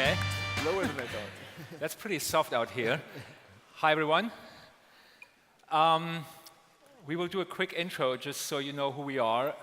Okay. Lower than I thought. That's pretty soft out here. Hi, everyone. We will do a quick intro just so you know who we are.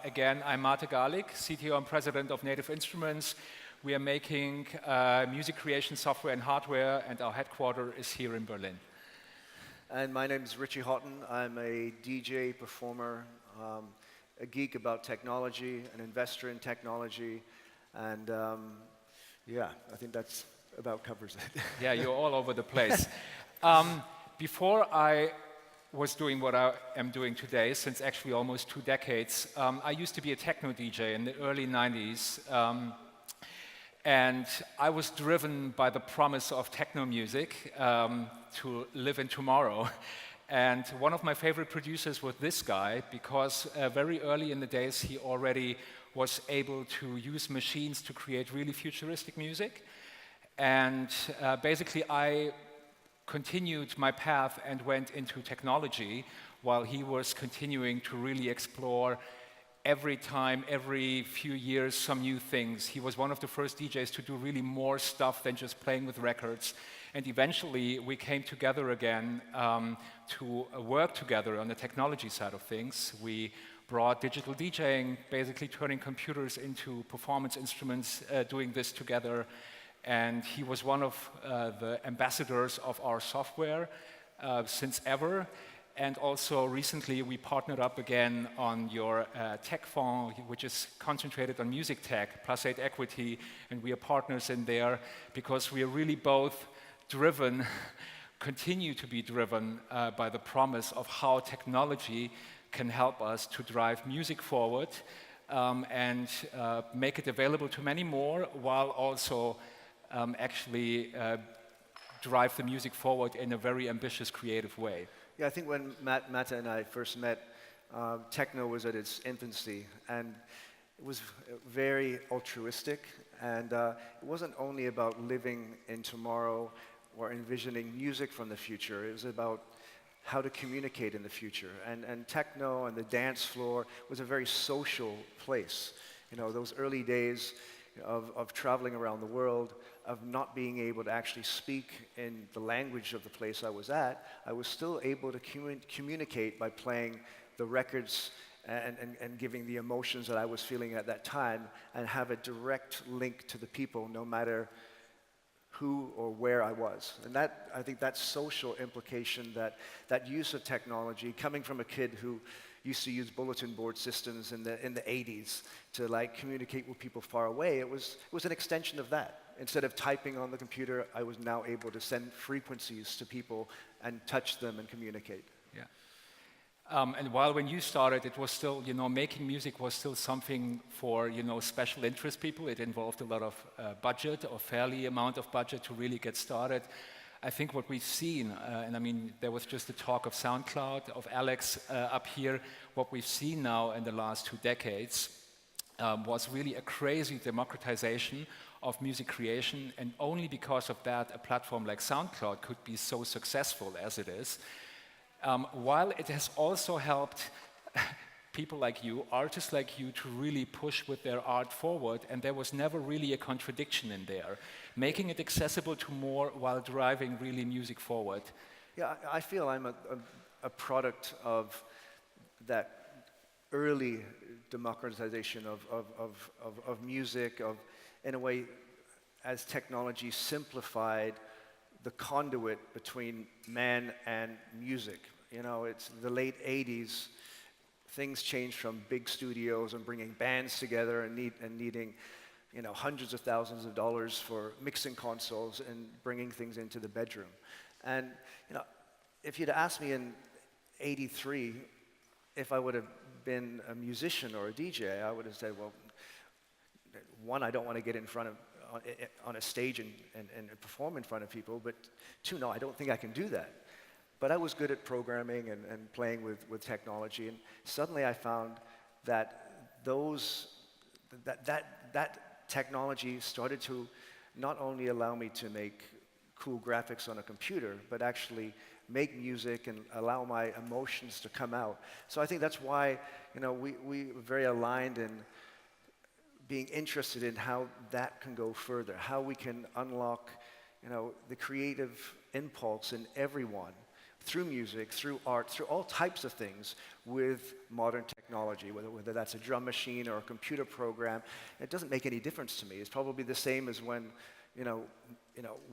Again, I'm Galic, CTO and President of Native Instruments. We are making music creation software and hardware, and our headquarters is here in Berlin. And my name is Richie Hawtin. I'm a DJ, performer, a geek about technology, an investor in technology, and yeah, I think that's about covers it. Yeah, you're all over the place. Before I was doing what I am doing today, since actually almost 2 decades, I used to be a techno DJ in the early 90s. And I was driven by the promise of techno music to live in tomorrow. And one of my favorite producers was this guy, because very early in the days he already was able to use machines to create really futuristic music. And basically I continued my path and went into technology while he was continuing to really explore every time, every few years, some new things. He was one of the first DJs to do really more stuff than just playing with records. And eventually we came together again to work together on the technology side of things. We brought digital DJing, basically turning computers into performance instruments, doing this together. And he was one of the ambassadors of our software since ever. And also recently we partnered up again on your tech fund, which is concentrated on music tech, +8 equity, and we are partners in there because we are really both driven, continue to be driven by the promise of how technology can help us to drive music forward and make it available to many more, while also actually drive the music forward in a very ambitious, creative way. Yeah, I think when Matt and I first met, techno was at its infancy, and it was very altruistic, and it wasn't only about living in tomorrow or envisioning music from the future. It was about how to communicate in the future, and techno and the dance floor was a very social place. You know, those early days of traveling around the world, of not being able to actually speak in the language of the place I was at, I was still able to communicate by playing the records and giving the emotions that I was feeling at that time, and have a direct link to the people, no matter who or where I was. And that, I think that social implication, that use of technology, coming from a kid who used to use bulletin board systems in the 80s to like communicate with people far away, it was an extension of that. Instead of typing on the computer, I was now able to send frequencies to people and touch them and communicate. Yeah. And while when you started, it was still, you know, making music was still something for, you know, special interest people. It involved a lot of budget, or fairly amount of budget to really get started. I think what we've seen, and I mean, there was just the talk of SoundCloud, of Alex up here. What we've seen now in the last 2 decades was really a crazy democratization of music creation, and only because of that, a platform like SoundCloud could be so successful as it is. While it has also helped people like you, artists like you, to really push with their art forward, and there was never really a contradiction in there, making it accessible to more while driving really music forward. Yeah, I feel I'm a product of that early democratization of music, in a way, as technology simplified the conduit between man and music. You know, it's the late 80s, things changed from big studios and bringing bands together and needing, you know, hundreds of thousands of dollars for mixing consoles and bringing things into the bedroom. And, you know, if you'd asked me in '83 if I would have been a musician or a DJ, I would have said, well, one, I don't want to get in front of on a stage and perform in front of people, but 2, no, I don't think I can do that. But I was good at programming and playing with technology, and suddenly I found that that technology started to not only allow me to make cool graphics on a computer, but actually make music and allow my emotions to come out. So I think that's why, you know, we were very aligned in being interested in how that can go further, how we can unlock, the creative impulse in everyone through music, through art, through all types of things with modern technology, whether that's a drum machine or a computer program. It doesn't make any difference to me. It's probably the same as when,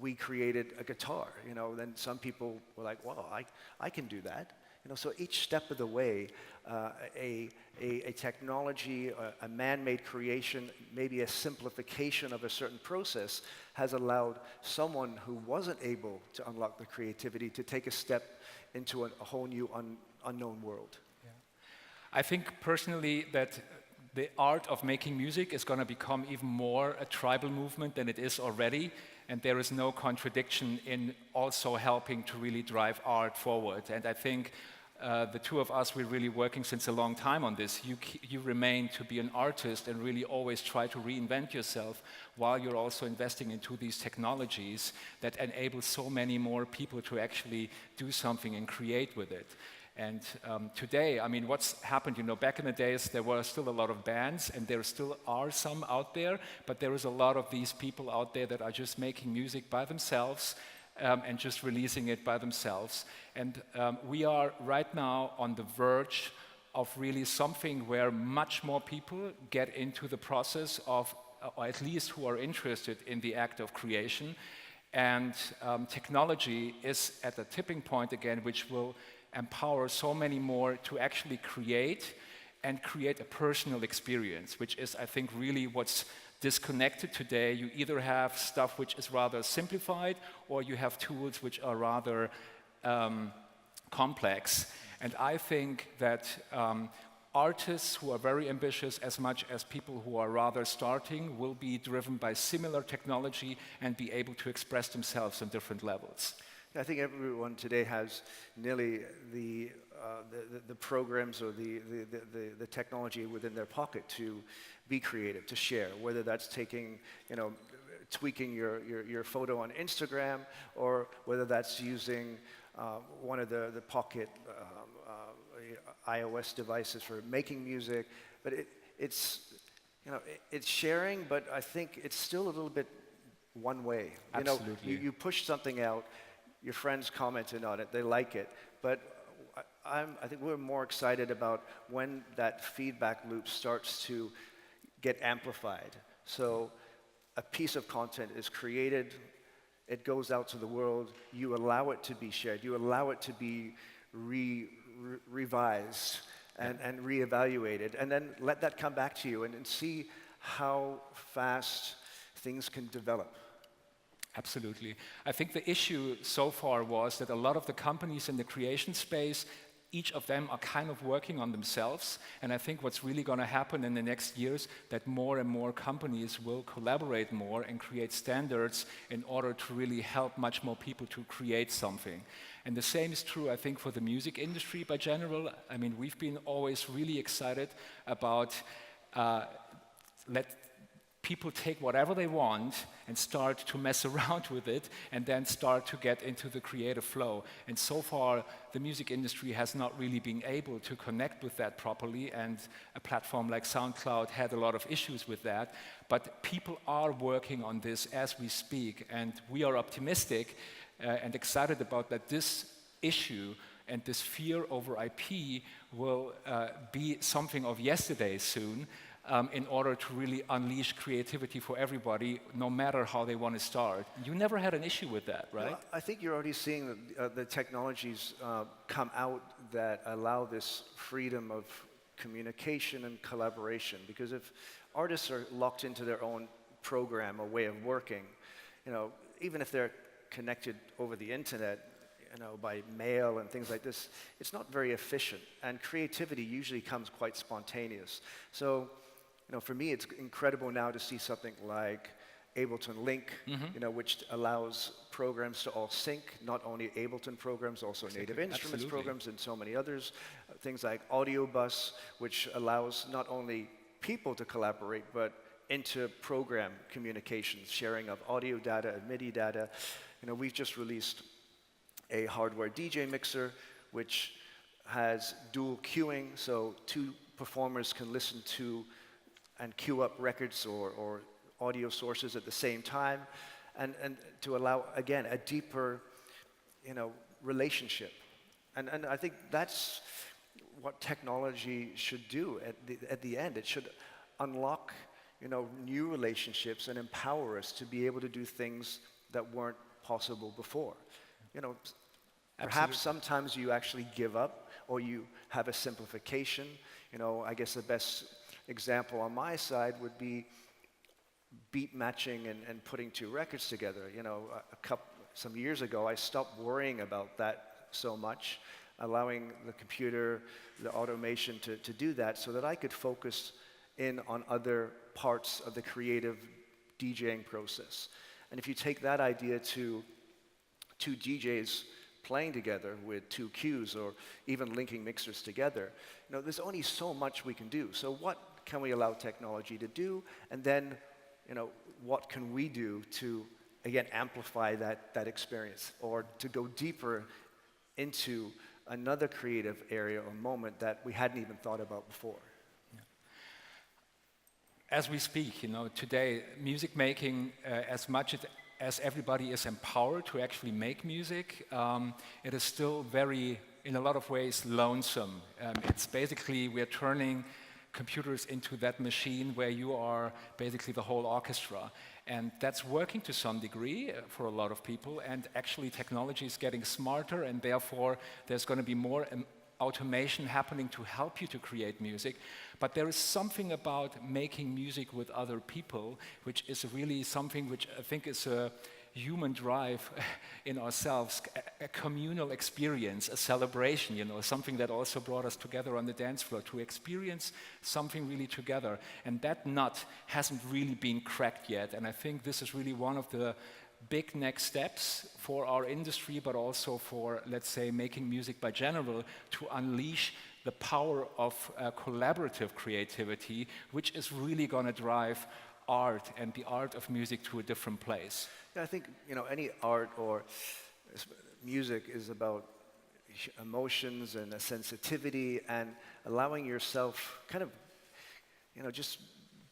we created a guitar. Then some people were like, "Well, I can do that." So each step of the way, a technology, a man-made creation, maybe a simplification of a certain process has allowed someone who wasn't able to unlock the creativity to take a step into a whole new unknown world. Yeah. I think personally that the art of making music is going to become even more a tribal movement than it is already, and there is no contradiction in also helping to really drive art forward. And I think the two of us, we're really working since a long time on this. You remain to be an artist and really always try to reinvent yourself while you're also investing into these technologies that enable so many more people to actually do something and create with it. And today, I mean, what's happened, back in the days, there were still a lot of bands, and there still are some out there, but there is a lot of these people out there that are just making music by themselves, and just releasing it by themselves. And we are right now on the verge of really something where much more people get into the process of, or at least who are interested in the act of creation. And technology is at a tipping point again, which will empower so many more to actually create and create a personal experience, which is, I think, really what's disconnected today. You either have stuff which is rather simplified, or you have tools which are rather complex. And I think that artists who are very ambitious, as much as people who are rather starting, will be driven by similar technology and be able to express themselves on different levels. I think everyone today has nearly the programs or the technology within their pocket to be creative, to share, whether that's taking, tweaking your photo on Instagram, or whether that's using one of the pocket iOS devices for making music. But it's sharing, but I think it's still a little bit one way. Absolutely. You push something out, your friends commented on it, they like it, but I think we're more excited about when that feedback loop starts to get amplified. So a piece of content is created, it goes out to the world, you allow it to be shared, you allow it to be revised and reevaluated, and then let that come back to you and see how fast things can develop. Absolutely. I think the issue so far was that a lot of the companies in the creation space, each of them are kind of working on themselves. And I think what's really going to happen in the next years, that more and more companies will collaborate more and create standards in order to really help much more people to create something. And the same is true, I think, for the music industry by general. I mean, we've been always really excited about let people take whatever they want and start to mess around with it and then start to get into the creative flow. And so far, the music industry has not really been able to connect with that properly, and a platform like SoundCloud had a lot of issues with that. But people are working on this as we speak, and we are optimistic and excited about that this issue and this fear over IP will be something of yesterday soon, in order to really unleash creativity for everybody, no matter how they want to start. You never had an issue with that, right? Well, I think you're already seeing the technologies come out that allow this freedom of communication and collaboration. Because if artists are locked into their own program or way of working, even if they're connected over the internet, by mail and things like this, it's not very efficient. And creativity usually comes quite spontaneous. So, for me, it's incredible now to see something like Ableton Link, which allows programs to all sync, not only Ableton programs, also Native Instruments programs and so many others. Things like Audio Bus, which allows not only people to collaborate, but inter-program communications, sharing of audio data and MIDI data. We've just released a hardware DJ mixer, which has dual queuing, so two performers can listen to and queue up records or audio sources at the same time, and to allow, again, a deeper, relationship. And I think that's what technology should do at the end. It should unlock, new relationships and empower us to be able to do things that weren't possible before. Perhaps sometimes you actually give up or you have a simplification. I guess the best example on my side would be beat matching and putting two records together. Some years ago, I stopped worrying about that so much, allowing the computer, the automation to do that so that I could focus in on other parts of the creative DJing process. And if you take that idea to two DJs playing together with two cues or even linking mixers together, there's only so much we can do. So what can we allow technology to do? And then, what can we do to, again, amplify that experience or to go deeper into another creative area or moment that we hadn't even thought about before? As we speak, today, music making, as much as everybody is empowered to actually make music, it is still very, in a lot of ways, lonesome. It's basically, we're turning computers into that machine where you are basically the whole orchestra. And that's working to some degree for a lot of people, and actually technology is getting smarter, and therefore there's going to be more automation happening to help you to create music. But there is something about making music with other people, which is really something which I think is a human drive in ourselves, a communal experience, a celebration, something that also brought us together on the dance floor, to experience something really together. And that nut hasn't really been cracked yet. And I think this is really one of the big next steps for our industry, but also for, let's say, making music by general, to unleash the power of collaborative creativity, which is really going to drive art and the art of music to a different place. Yeah, I think, any art or music is about emotions and a sensitivity and allowing yourself kind of, just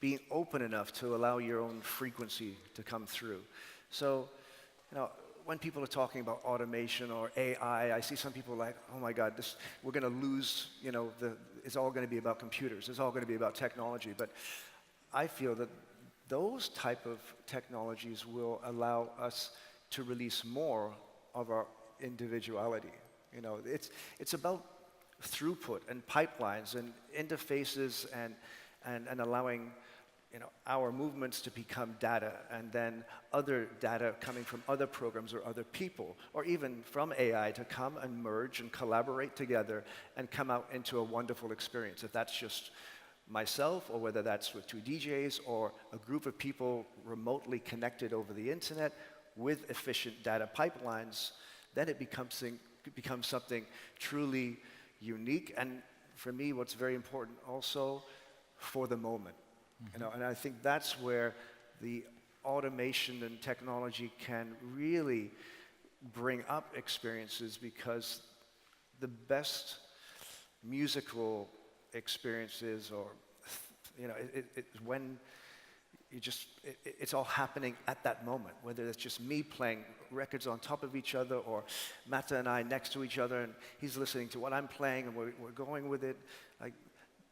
being open enough to allow your own frequency to come through. So, when people are talking about automation or AI, I see some people like, oh my God, we're going to lose, it's all going to be about computers, it's all going to be about technology. But I feel that those type of technologies will allow us to release more of our individuality. It's about throughput and pipelines and interfaces and allowing our movements to become data, and then other data coming from other programs or other people, or even from AI to come and merge and collaborate together and come out into a wonderful experience. If that's just myself, or whether that's with two DJs or a group of people remotely connected over the internet with efficient data pipelines, then it becomes something truly unique. And for me, what's very important also, for the moment. And I think that's where the automation and technology can really bring up experiences, because the best musical experiences, or it's when it's all happening at that moment, whether it's just me playing records on top of each other, or Mata and I next to each other and he's listening to what I'm playing and we're going with it. Like,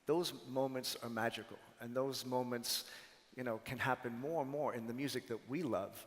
those moments are magical, and those moments can happen more and more in the music that we love,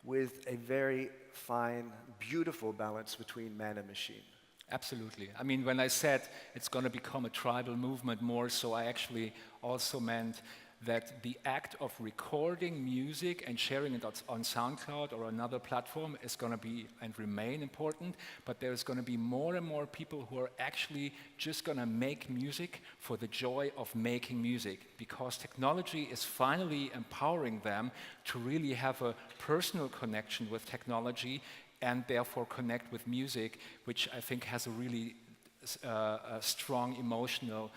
with a very fine, beautiful balance between man and machine. Absolutely. I mean, when I said it's going to become a tribal movement more, so I actually also meant that the act of recording music and sharing it on SoundCloud or another platform is going to be and remain important, but there's going to be more and more people who are actually just going to make music for the joy of making music, because technology is finally empowering them to really have a personal connection with technology and therefore connect with music, which I think has a really a strong emotional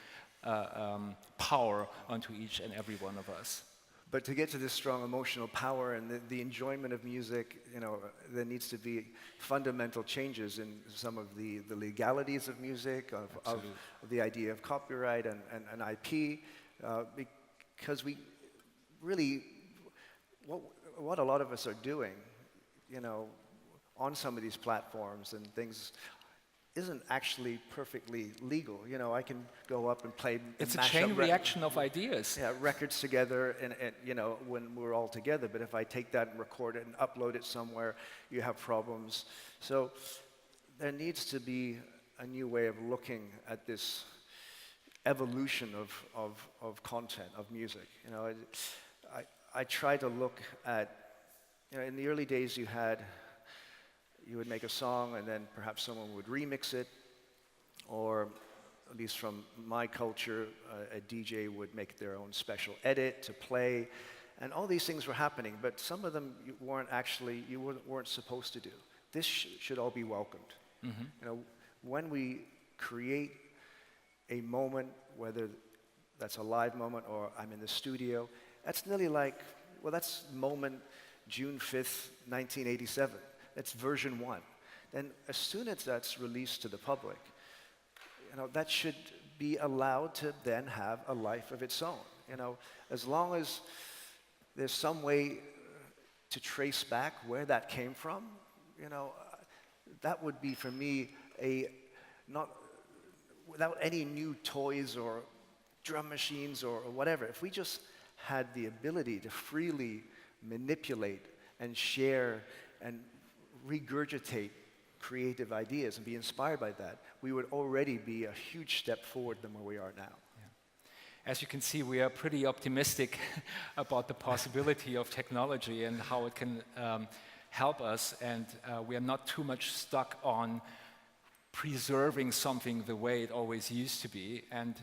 power onto each and every one of us. But to get to this strong emotional power and the enjoyment of music, there needs to be fundamental changes in some of the legalities of music, of the idea of copyright and IP, because we really, what a lot of us are doing, on some of these platforms and things isn't actually perfectly legal. I can go up and play. It's a chain reaction of ideas. Yeah, records together, and when we're all together. But if I take that and record it and upload it somewhere, you have problems. So there needs to be a new way of looking at this evolution of content, of music. I try to look at, in the early days you would make a song and then perhaps someone would remix it, or at least from my culture, a DJ would make their own special edit to play, and all these things were happening, but some of them you weren't supposed to do. This should all be welcomed. Mm-hmm. When we create a moment, whether that's a live moment or I'm in the studio, that's nearly like, that's moment June 5th, 1987. That's version 1. Then as soon as that's released to the public, that should be allowed to then have a life of its own. As long as there's some way to trace back where that came from, that would be for me not without any new toys or drum machines or whatever. If we just had the ability to freely manipulate and share and regurgitate creative ideas and be inspired by that, we would already be a huge step forward than where we are now. Yeah. As you can see, we are pretty optimistic about the possibility of technology and how it can help us, and we are not too much stuck on preserving something the way it always used to be. And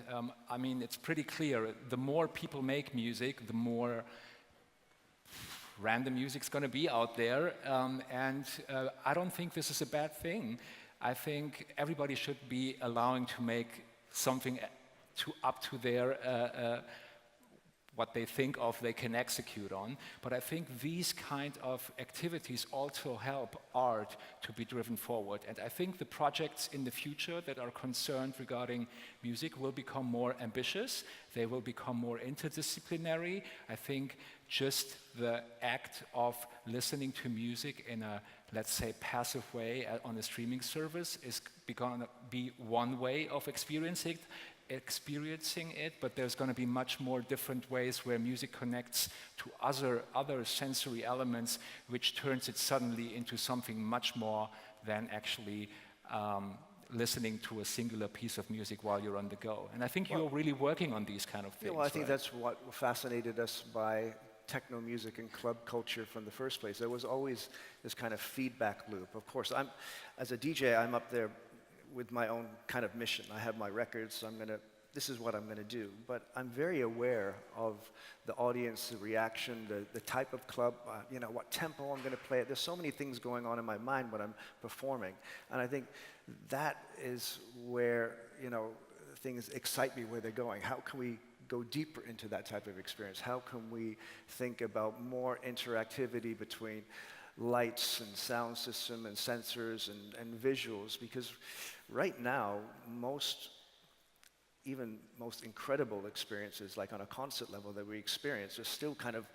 I mean, it's pretty clear, the more people make music, the more random music's going to be out there, and I don't think this is a bad thing. I think everybody should be allowing to make something up to their what they think of, they can execute on. But I think these kind of activities also help art to be driven forward. And I think the projects in the future that are concerned regarding music will become more ambitious. They will become more interdisciplinary. I think just the act of listening to music in a, let's say, passive way on a streaming service is going to be one way of experiencing it, but there's going to be much more different ways where music connects to other sensory elements, which turns it suddenly into something much more than actually listening to a singular piece of music while you're on the go. And I think you're really working on these kind of things. I think that's what fascinated us by techno music and club culture from the first place. There was always this kind of feedback loop. Of course, as a DJ, I'm up there with my own kind of mission. I have my records, so this is what I'm going to do. But I'm very aware of the audience, the reaction, the type of club, what tempo I'm going to play. There's so many things going on in my mind when I'm performing. And I think that is where, things excite me where they're going. How can we go deeper into that type of experience? How can we think about more interactivity between lights and sound system and sensors and visuals? Because right now, most incredible experiences, like on a concert level that we experience, are still kind of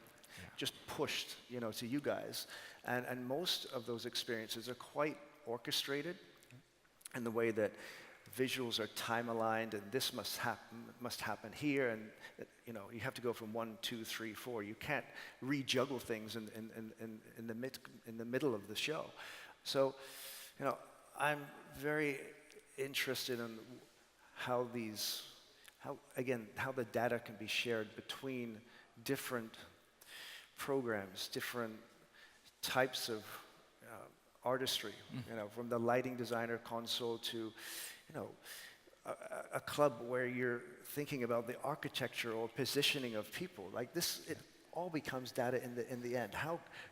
just pushed, to you guys. And most of those experiences are quite orchestrated in the way that visuals are time aligned, and this must happen here, and you have to go from 1, 2, 3, 4. You can't rejuggle things in the middle of the show. So, I'm very interested in how the data can be shared between different programs, different types of artistry. From the lighting designer console to a club where you're thinking about the architecture or positioning of people. Like this, it all becomes data in the end.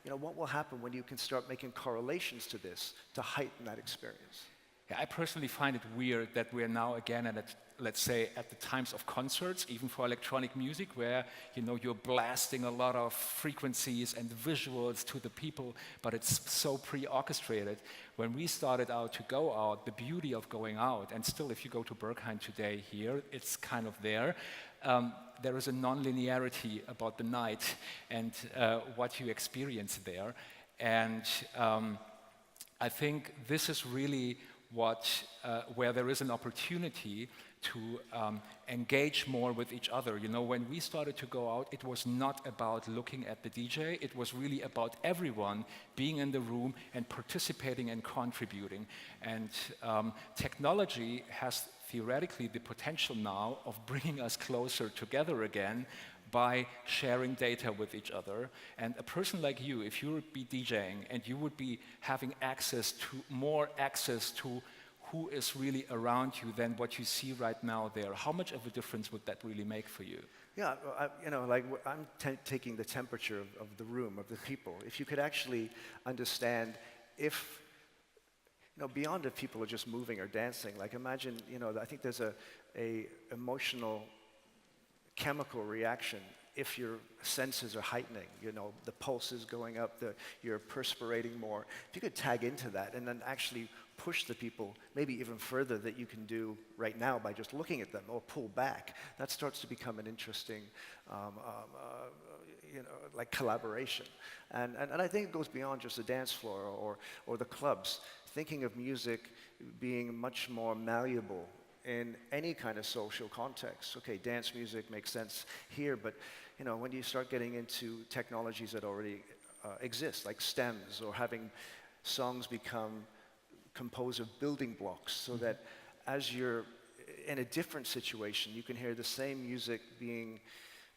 What will happen when you can start making correlations to this to heighten that experience? Yeah, I personally find it weird that we're now again at, let's say, at the times of concerts, even for electronic music, where you're blasting a lot of frequencies and visuals to the people, but it's so pre-orchestrated. When we started out to go out, the beauty of going out, and still if you go to Berghain today here, it's kind of there. There is a non-linearity about the night and what you experience there. And I think this is really where there is an opportunity to engage more with each other. When we started to go out, it was not about looking at the DJ, it was really about everyone being in the room and participating and contributing. And technology has theoretically the potential now of bringing us closer together again by sharing data with each other. And a person like you, if you would be DJing and you would be having more access to who is really around you than what you see right now there, how much of a difference would that really make for you? Yeah, I'm taking the temperature of the room, of the people. If you could actually understand if, beyond if people are just moving or dancing, like imagine, I think there's a emotional chemical reaction if your senses are heightening, the pulse is going up, you're perspirating more. If you could tag into that and then actually push the people maybe even further that you can do right now by just looking at them, or pull back, that starts to become an interesting like collaboration. And I think it goes beyond just the dance floor or the clubs. Thinking of music being much more malleable in any kind of social context. Okay, dance music makes sense here, but when you start getting into technologies that already exist, like stems, or having songs become composed of building blocks, so that as you're in a different situation, you can hear the same music being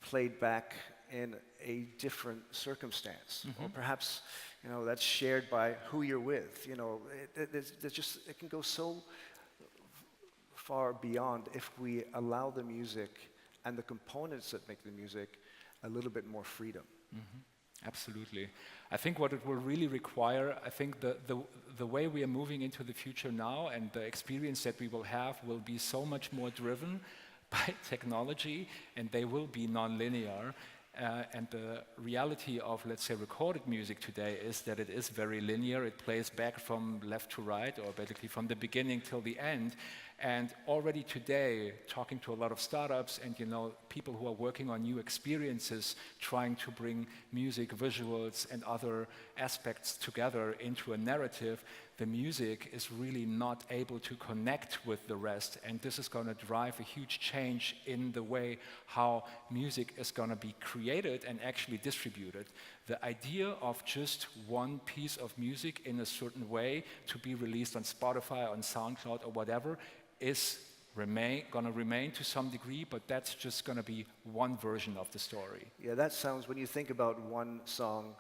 played back in a different circumstance, or perhaps that's shared by who you're with. It can go so far beyond if we allow the music and the components that make the music a little bit more freedom. Absolutely. I think what it will really require, I think the way we are moving into the future now and the experience that we will have will be so much more driven by technology, and they will be non-linear. And the reality of, let's say, recorded music today is that it is very linear. It plays back from left to right, or basically from the beginning till the end. And already today, talking to a lot of startups and people who are working on new experiences, trying to bring music, visuals, and other aspects together into a narrative, the music is really not able to connect with the rest. And this is going to drive a huge change in the way how music is going to be created and actually distributed. The idea of just one piece of music in a certain way to be released on Spotify, on SoundCloud, or whatever is going to remain to some degree, but that's just going to be one version of the story. Yeah, that sounds, when you think about one song,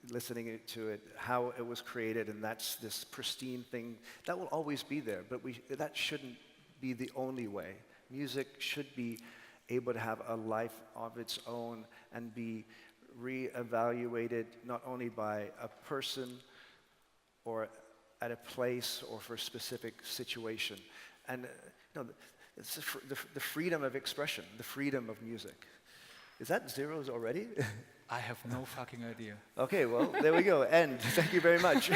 listening to it, how it was created, and that's this pristine thing, that will always be there, but that shouldn't be the only way. Music should be able to have a life of its own and be re-evaluated not only by a person or at a place or for a specific situation. And it's the freedom of expression, the freedom of music. Is that zeros already? I have no fucking idea. Okay, well, there we go. End. Thank you very much.